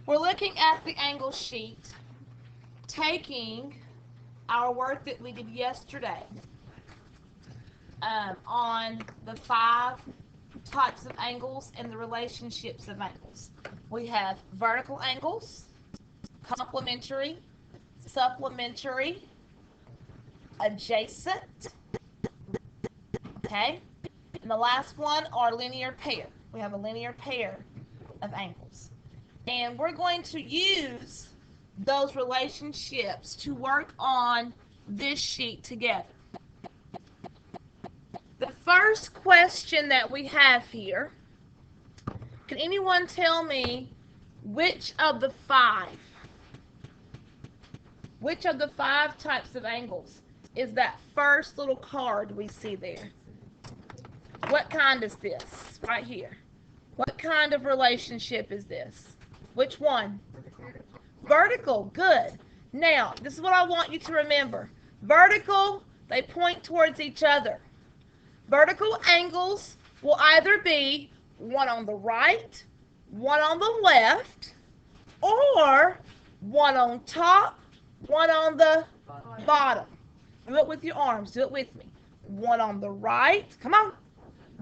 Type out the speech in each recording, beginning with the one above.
We're looking at the angle sheet, taking our work that we did yesterday on the 5 types of angles and the relationships of angles. We have vertical angles, complementary, supplementary, adjacent, okay? And the last one are linear pair. We have a linear pair of angles. And we're going to use those relationships to work on this sheet together. The first question that we have here, can anyone tell me which of the 5 types of angles is that first little card we see there? What kind is this right here? What kind of relationship is this? Which one? Vertical. Good. Now, this is what I want you to remember. Vertical, they point towards each other. Vertical angles will either be one on the right, one on the left, or one on top, one on the bottom. Do it with your arms. Do it with me. One on the right. Come on.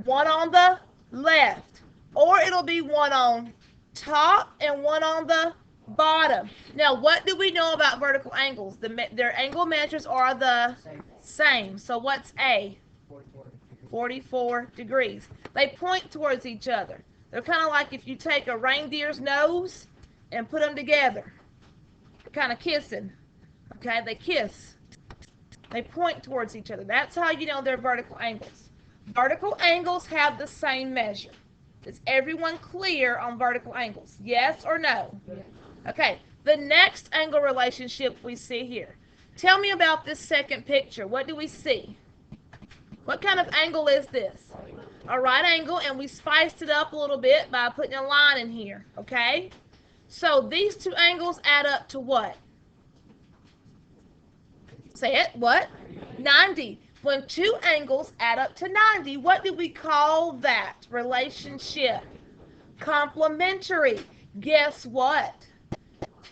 One on the left. Or it'll be one on top and one on the bottom. Now, what do we know about vertical angles? Their angle measures are the same. So what's A? 44 degrees. They point towards each other. They're kind of like if you take a reindeer's nose and put them together. They're kind of kissing. Okay, they kiss. They point towards each other. That's how you know they're vertical angles. Vertical angles have the same measure. Is everyone clear on vertical angles? Yes or no? Yes. Okay, the next angle relationship we see here. Tell me about this second picture. What do we see? What kind of angle is this? A right angle, and we spiced it up a little bit by putting a line in here, okay? So these 2 angles add up to what? Say it, what? 90. When 2 angles add up to 90, what do we call that relationship? Complementary. Guess what?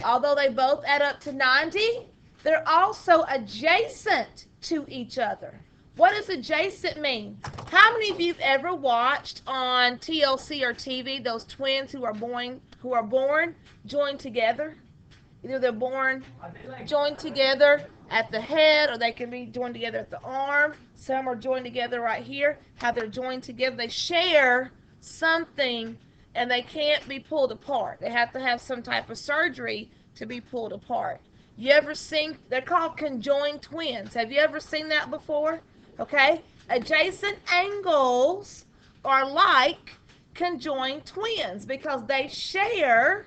Although they both add up to 90, they're also adjacent to each other. What does adjacent mean? How many of you have ever watched on TLC or TV those twins who are born joined together? Either they're born joined together at the head, or they can be joined together at the arm. Some are joined together right here. How they're joined together, they share something and they can't be pulled apart. They have to have some type of surgery to be pulled apart. You ever seen, they're called conjoined twins. Have you ever seen that before? Okay, adjacent angles are like conjoined twins because they share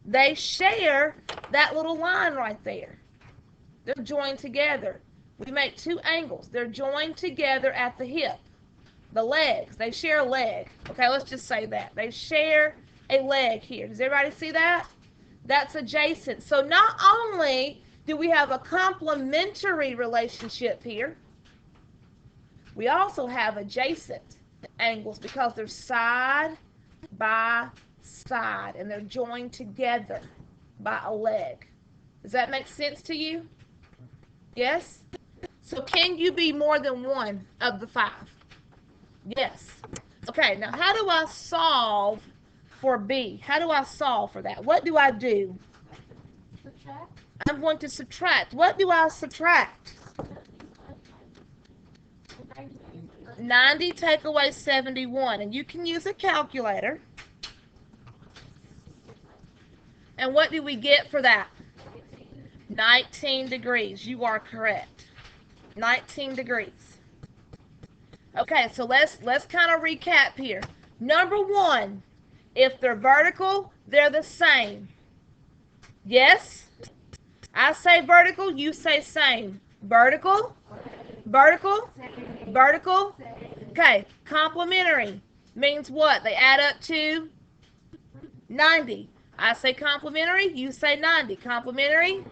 that little line right there. They're joined together. We make 2 angles. They're joined together at the hip. The legs, they share a leg. Okay, let's just say that. They share a leg here. Does everybody see that? That's adjacent. So not only do we have a complementary relationship here, we also have adjacent angles because they're side by side and they're joined together by a leg. Does that make sense to you? Yes? So can you be more than one of the 5? Yes. Okay, now how do I solve for B? How do I solve for that? What do I do? Subtract. I'm going to subtract. What do I subtract? 90 take away 71. And you can use a calculator. And what do we get for that? 19 degrees. You are correct. 19 degrees. Okay, so let's kind of recap here. Number 1, if they're vertical, they're the same. Yes? I say vertical, you say same. Vertical, vertical, vertical. Okay, complementary means what? They add up to 90. I say complementary, you say 90. Complementary,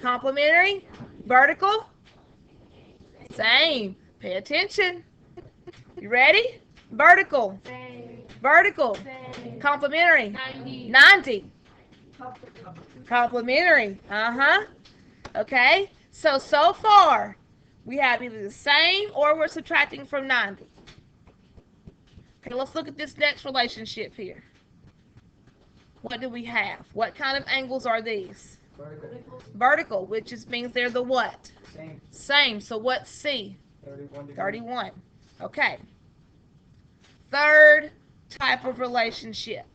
complementary, vertical, same. Pay attention. You ready? Vertical, Same. vertical, Same. complementary, 90. 90. Complementary. Okay. So far, we have either the same or we're subtracting from 90. Okay, let's look at this next relationship here. What do we have? What kind of angles are these? Vertical, which means they're the what? Same. So what's C? 31. Okay. Third type of relationship.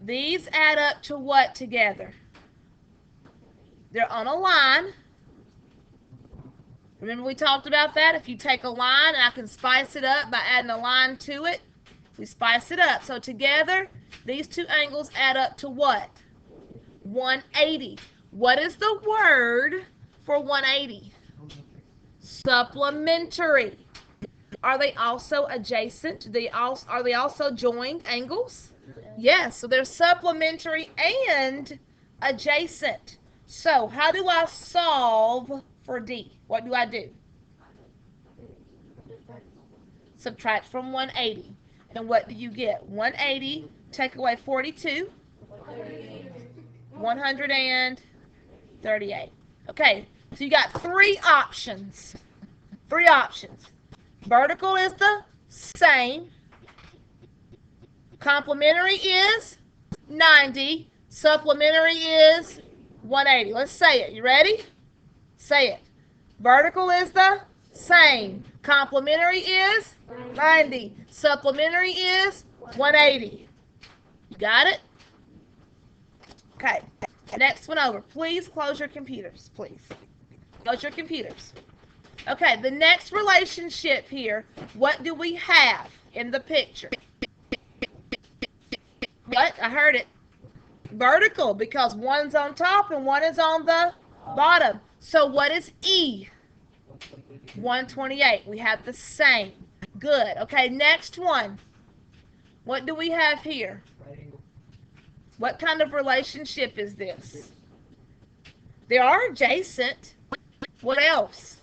These add up to what together? They're on a line. Remember we talked about that? If you take a line and I can spice it up by adding a line to it, we spice it up. So together, these two angles add up to what? 180. What is the word for 180? Supplementary. Are they also adjacent? Are they also joined angles? Yes, so they're supplementary and adjacent. So how do I solve for D? What do I do? Subtract from 180. And what do you get? 180, take away 42. 138. Okay, so you got three options. Three options. Vertical is the same. Complementary is 90. Supplementary is 180. Let's say it. You ready? Say it. Vertical is the same. Complementary is 90. Supplementary is 180. You got it? Okay. Next one over. Please close your computers. Please. Close your computers. Okay, the next relationship here, what do we have in the picture? What? I heard it. Vertical, because one's on top and one is on the bottom. So what is E? 128. We have the same. Good. Okay, next one. What do we have here? What kind of relationship is this? They are adjacent. What else?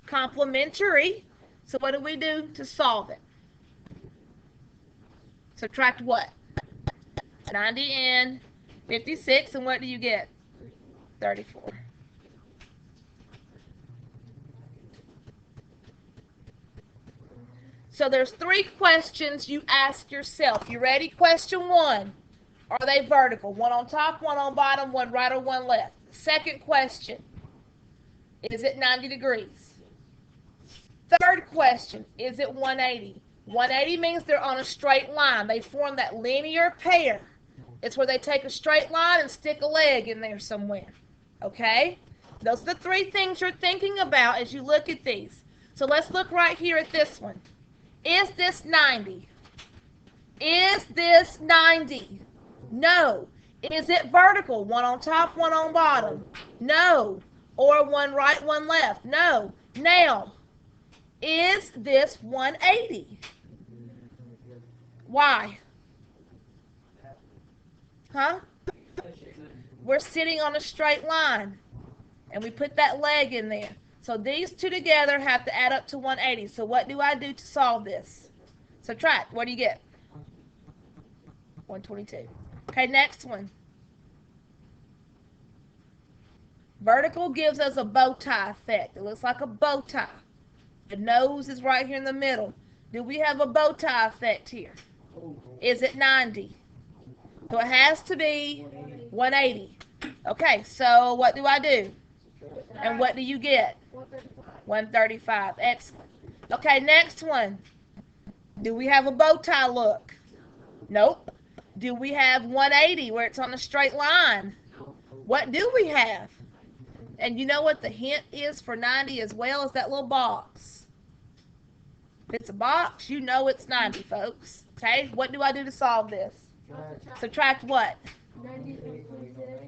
Complementary. So what do we do to solve it? Subtract what? 90 and 56, and what do you get? 34. So there's three questions you ask yourself. You ready? Question one. Are they vertical? One on top, one on bottom, one right or one left. Second question. Is it 90 degrees? Third question. Is it 180? 180 means they're on a straight line. They form that linear pair. It's where they take a straight line and stick a leg in there somewhere. Okay? Those are the three things you're thinking about as you look at these. So let's look right here at this one. Is this 90? Is this 90? No. Is it vertical? One on top, one on bottom? No. Or one right, one left? No. Now, is this 180? Why? Huh? We're sitting on a straight line, and we put that leg in there. So these two together have to add up to 180. So what do I do to solve this? Subtract. What do you get? 122. Okay, next one. Vertical gives us a bow tie effect. It looks like a bow tie. The nose is right here in the middle. Do we have a bow tie effect here? Is it 90? So it has to be 180. Okay, so what do I do? And what do you get? 135. Excellent. Okay, next one. Do we have a bow tie look? Nope. Do we have 180 where it's on a straight line? What do we have? And you know what the hint is for 90 as well? Is that little box. If it's a box, you know it's 90, folks. Okay, what do I do to solve this? Subtract what?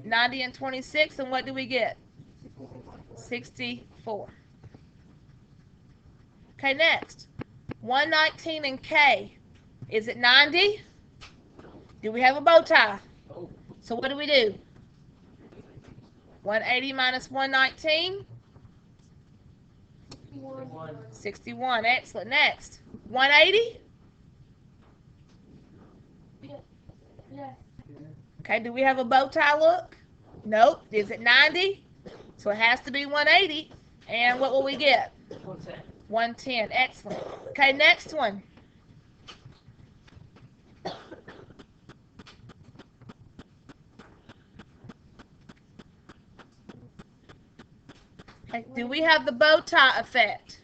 90 and 26, and what do we get? 64. Okay, next. 119 and K. Is it 90? Do we have a bow tie? So what do we do? 180 minus 119? 61. 61. Excellent. Next. 180? Yes. Okay, do we have a bow tie look? Nope. Is it 90? So it has to be 180. And what will we get? 110. Excellent. Okay, next one. Okay, do we have the bow tie effect?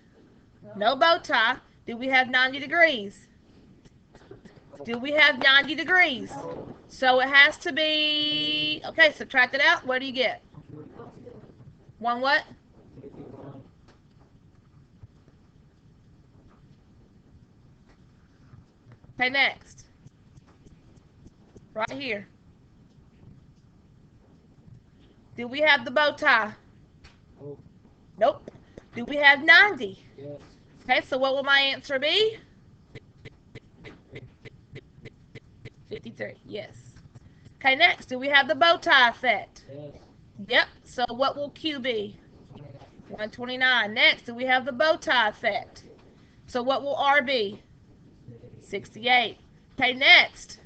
No bow tie. Do we have 90 degrees? Do we have 90 degrees? So it has to be, okay, subtract it out. What do you get? One what? Okay, next. Right here. Do we have the bow tie? Nope. Do we have 90? Yes. Okay, so what will my answer be? 53, yes. Okay, next, do we have the bow tie effect? Yes. Yep, so what will Q be? 129. Next, do we have the bow tie effect? So what will R be? 68. Okay, next,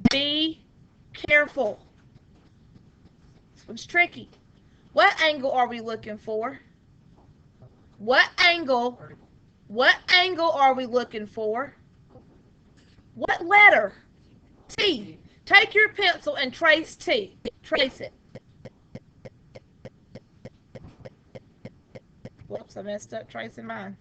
be careful. This one's tricky. What angle are we looking for? What angle are we looking for? What letter? T. Take your pencil and trace T. Trace it. Whoops, I messed up tracing mine.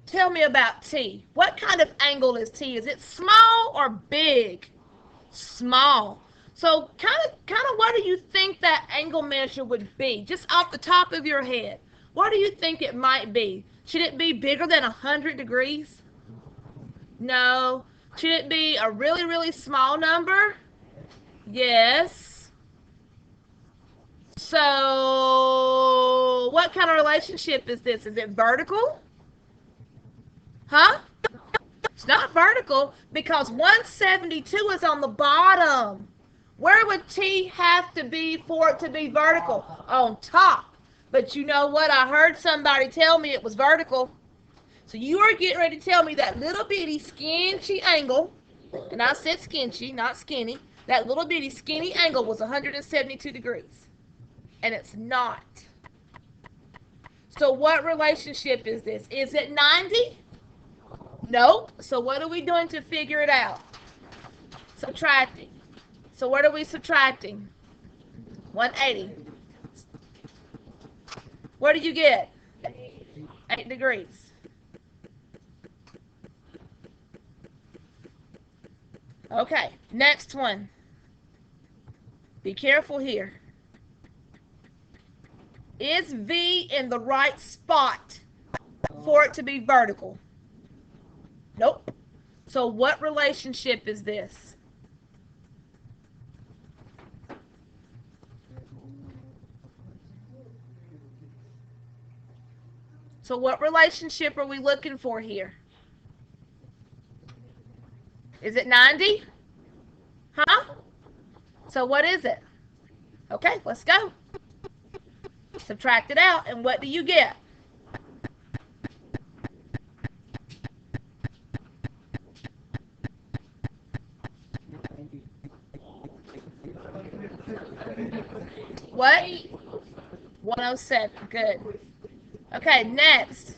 Tell me about T. What kind of angle is T? Is it small or big? Small. So kind of what do you think that angle measure would be? Just off the top of your head. What do you think it might be? Should it be bigger than 100 degrees? No. Should it be a really, really small number? Yes. So what kind of relationship is this? Is it vertical? Huh? It's not vertical because 172 is on the bottom. Where would T have to be for it to be vertical? On top. But you know what? I heard somebody tell me it was vertical. So you are getting ready to tell me that little bitty skinny angle, and I said skinny, not skinny, that little bitty skinny angle was 172 degrees. And it's not. So what relationship is this? Is it 90? Nope. So what are we doing to figure it out? Subtracting. So what are we subtracting? 180. What do you get? 8 degrees. Okay, next one. Be careful here. Is V in the right spot for it to be vertical? Nope. So what relationship is this? So what relationship are we looking for here? Is it 90? Huh? So what is it? Okay, let's go. Subtract it out, and what do you get? What? 107. Good. Okay, next.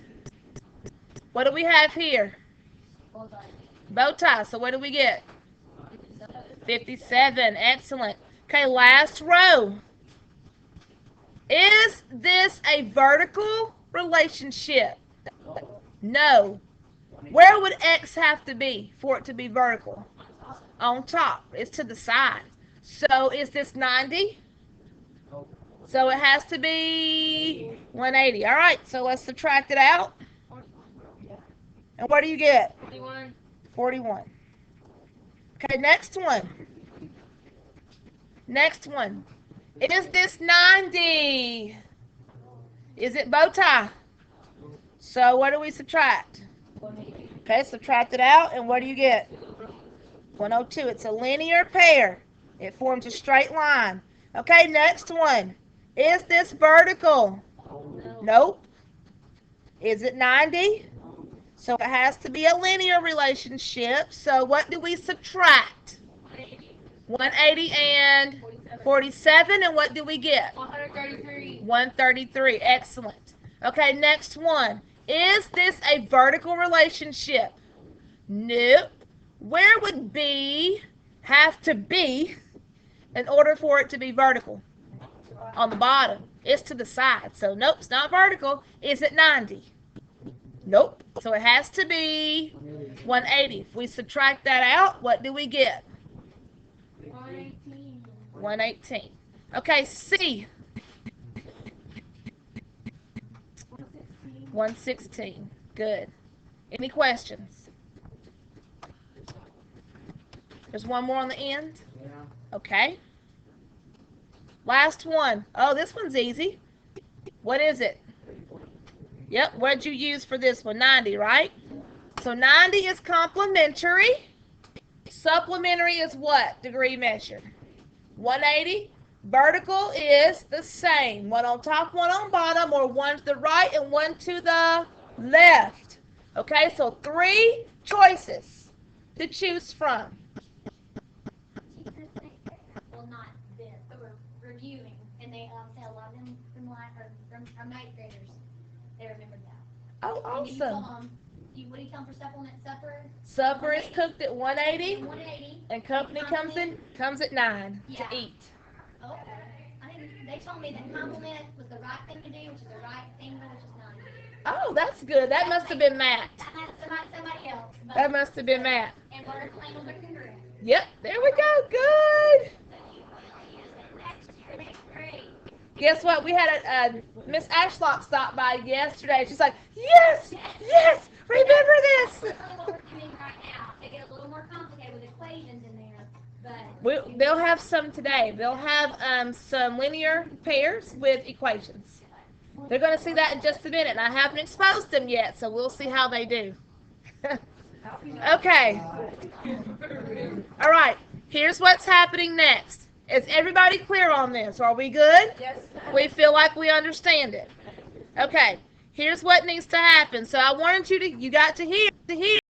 What do we have here? Bow tie. So what do we get? 57. Excellent. Okay, last row. Is this a vertical relationship? No. Where would X have to be for it to be vertical? On top. It's to the side. So is this 90? So it has to be 180. All right, so let's subtract it out. And what do you get? 41. 41. Okay, next one. Next one. Is this 90? Is it bow tie? So what do we subtract? 180. Okay, subtract it out, and what do you get? 102. It's a linear pair. It forms a straight line. Okay, next one. Is this vertical? Nope. Is it 90? So it has to be a linear relationship. So what do we subtract? 180 and 47. And what do we get? 133. 133. Excellent. Okay, next one. Is this a vertical relationship? Nope. Where would B have to be in order for it to be vertical? On the bottom. It's to the side. So nope, it's not vertical. Is it 90? Nope. So it has to be 180. If we subtract that out, what do we get? 118. 118. Okay, C. 116. 116. Good. Any questions? There's one more on the end? Yeah. Okay. Last one. Oh, this one's easy. What is it? Yep, what did you use for this one? 90, right? So 90 is complementary. Supplementary is what degree measure? 180. Vertical is the same. One on top, one on bottom, or one to the right and one to the left. Okay, so 3 choices to choose from. Well, not this, but we're reviewing, and they say a lot of them from ninth graders. They remembered that. Oh, And you tell awesome. them, what do you tell them for supplement supper? Supper is cooked at 180, 180. and company comes at 9 Yeah. to eat. Oh, they told me that compliment was the right thing to do, which is the right thing, which is not. Oh, that's good. That must have been Matt. Somebody else. But, That must have been Matt. and what her claim was a congrats. Yep, there we go. Good. Guess what? We had a Miss Ashlock stop by yesterday. She's like, yes, yes, remember this. That's what we're doing right now. They get a little more complicated with equations in there, but They'll have some today. They'll have some linear pairs with equations. They're going to see that in just a minute. And I haven't exposed them yet, so we'll see how they do. Okay. All right. Here's what's happening next. Is everybody clear on this? Are we good? Yes. We feel like we understand it. Okay. Here's what needs to happen. So I wanted you got to hear